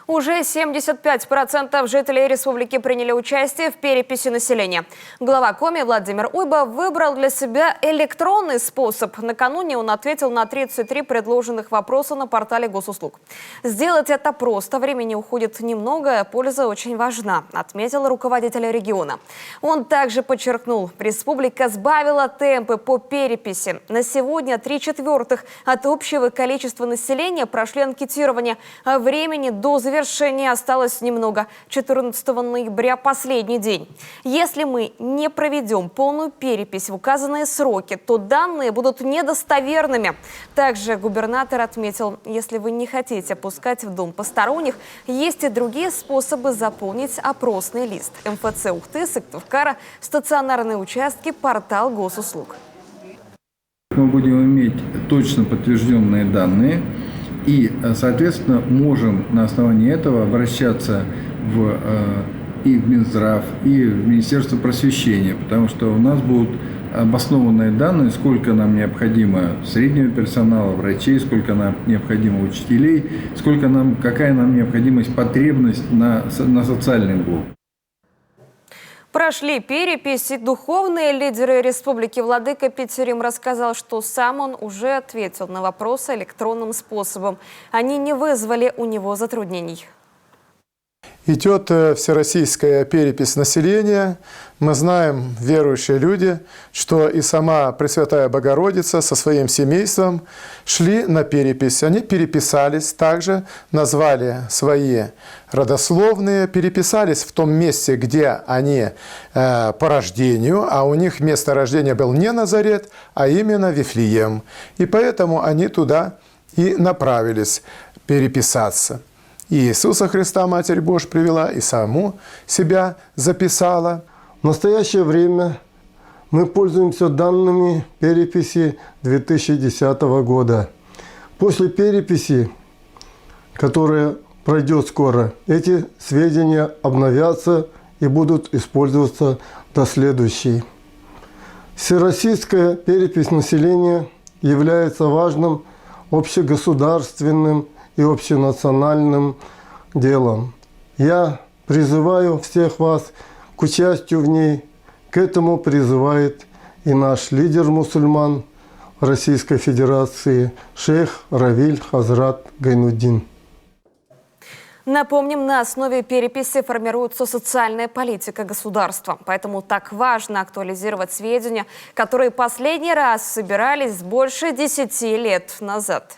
Уже 75% жителей республики приняли участие в переписи населения. Глава Коми Владимир Уйба выбрал для себя электронный способ. Накануне он ответил на 33 предложенных вопроса на портале госуслуг. Сделать это просто, времени уходит немного, польза очень важна, отметил руководитель региона. Он также подчеркнул, республика сбавила темпы по переписи. На сегодня 3/4 от общего количества населения прошли анкетирование, а времени до завершения осталось немного. 14 ноября последний день. Если мы не проведем полную перепись в указанные сроки, то данные будут недостоверными. Также губернатор отметил, если вы не хотите пускать в дом посторонних, есть и другие способы заполнить опросный лист. МФЦ Ухты, Сыктывкара, стационарные участки, портал госуслуг. Мы будем иметь точно подтвержденные данные и, соответственно, можем на основании этого обращаться и в Минздрав, и в Министерство просвещения, потому что у нас будут обоснованные данные, сколько нам необходимо среднего персонала, врачей, сколько нам необходимо учителей, какая нам необходимость, потребность на социальный блок. Прошли перепись, и духовные лидеры республики. Владыка Петерим рассказал, что сам он уже ответил на вопросы электронным способом. Они не вызвали у него затруднений. Идет всероссийская перепись населения. Мы знаем, верующие люди, что и сама Пресвятая Богородица со своим семейством шли на перепись. Они переписались, также назвали свои родословные, переписались в том месте, где они по рождению, а у них место рождения был не Назарет, а именно Вифлеем. И поэтому они туда и направились переписаться. И Иисуса Христа Матерь Божья привела, и саму себя записала. В настоящее время мы пользуемся данными переписи 2010 года. После переписи, которая пройдет скоро, эти сведения обновятся и будут использоваться до следующей. Всероссийская перепись населения является важным общегосударственным и общенациональным делом. Я призываю всех вас к участию в ней. К этому призывает и наш лидер мусульман Российской Федерации шейх Равиль Хазрат Гайнуддин. Напомним, на основе переписи формируется социальная политика государства. Поэтому так важно актуализировать сведения, которые последний раз собирались больше 10 лет назад.